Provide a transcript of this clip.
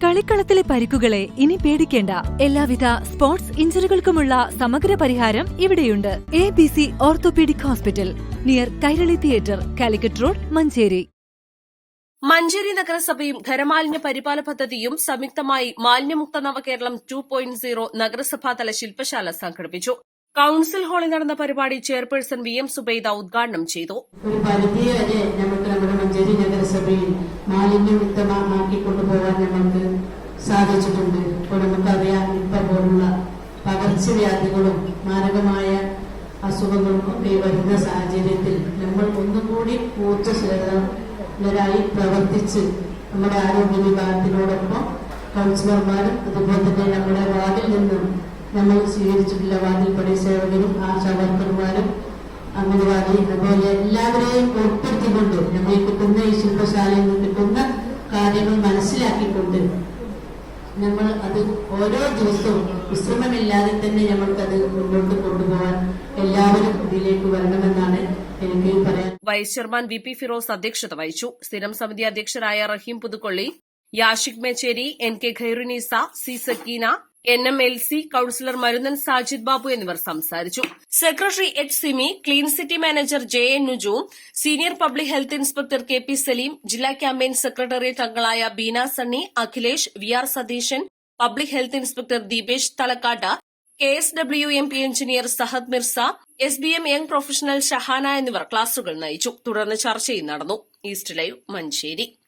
കളിക്കളത്തിലെ പരിക്കുകളെ ഇനി പേടിക്കേണ്ട. എല്ലാവിധ സ്പോർട്സ് ഇഞ്ചുറികൾക്കുമുള്ള സമഗ്ര പരിഹാരം ഇവിടെയുണ്ട്. ABC orthopaedic hospital, near Kairali theatre, Calicut road, Manjeri. Manjeri നഗരസഭയും ഖരമാലിന്യ പരിപാലന പദ്ധതിയും സംയുക്തമായി മാലിന്യമുക്ത നവകേരളം 2.0 നഗരസഭാതല ശില്പശാല സംഘടിപ്പിച്ചു. കൌൺസിൽ ഹാളിൽ നടന്ന പരിപാടി ചെയർപേഴ്സൺ VM സുബൈദ ഉദ്ഘാടനം ചെയ്തു. ഒരു പരിധിവരെ നമുക്ക് നമ്മുടെ മഞ്ചേരി നഗരസഭയിൽ മാലിന്യമുക്തമാക്കി കൊണ്ടുപോകാൻ നമുക്ക് സാധിച്ചിട്ടുണ്ട്. ഇപ്പോൾ നമുക്കറിയാം, നിപ്പ പോലുള്ള പകർച്ചവ്യാധികളും മാരകമായ അസുഖങ്ങളും ഒക്കെ വരുന്ന സാഹചര്യത്തിൽ നമ്മൾ ഒന്നുകൂടി ഊർജ്ജസ്വലരായി പ്രവർത്തിച്ച് നമ്മുടെ ആരോഗ്യ വിഭാഗത്തിനോടൊപ്പം കൌൺസിലർമാരും അതുപോലെ തന്നെ നമ്മുടെ വാർഡിൽ നിന്നും നമ്മൾ സ്വീകരിച്ചിട്ടുള്ള വാതിൽപ്പടി സേവകരും ആശാവർക്കർമാരും അംഗനവാടി അതുപോലെ എല്ലാവരെയും ഉൾപ്പെടുത്തിക്കൊണ്ട് നമ്മൾ കിട്ടുന്ന ഈ ശില്പശാലയിൽ നിന്ന് കിട്ടുന്ന കാര്യങ്ങൾ മനസ്സിലാക്കിക്കൊണ്ട് നമ്മൾ അത് ഓരോ ദിവസവും വിശ്രമമില്ലാതെ തന്നെ നമ്മൾക്കത് മുന്നോട്ട് കൊണ്ടുപോകാൻ എല്ലാവരും ഇതിലേക്ക് വരണമെന്നാണ് എനിക്ക് പറയാൻ. വൈസ് ചെയർമാൻ VP ഫിറോസ് അധ്യക്ഷത വഹിച്ചു. സ്ഥിരം സമിതി അധ്യക്ഷരായ Rahim Puthukkolli, Yashik Mecheri, NK Khairunnisa, C Sakeena, NMLC councillor Marunnan Sajid Babu എന്നിവർ സംസാരിച്ചു. Secretary H Simi, clean city manager JN Nuju, senior public health inspector KP Saleem, ജില്ലാ ക്യാമ്പയിൻ സെക്രട്ടേറിയറ്റ് അംഗങ്ങളായ Beena Sunny, Akhilesh, VR Satheesan, public health inspector Deepesh Thalakkad, KSWMP engineer Sahad Mirza, SBM young professional Shahana എന്നിവർ ക്ലാസുകൾ നയിച്ചു. തുടർന്ന് ചർച്ചയും നടന്നു. East Live, Manjeri.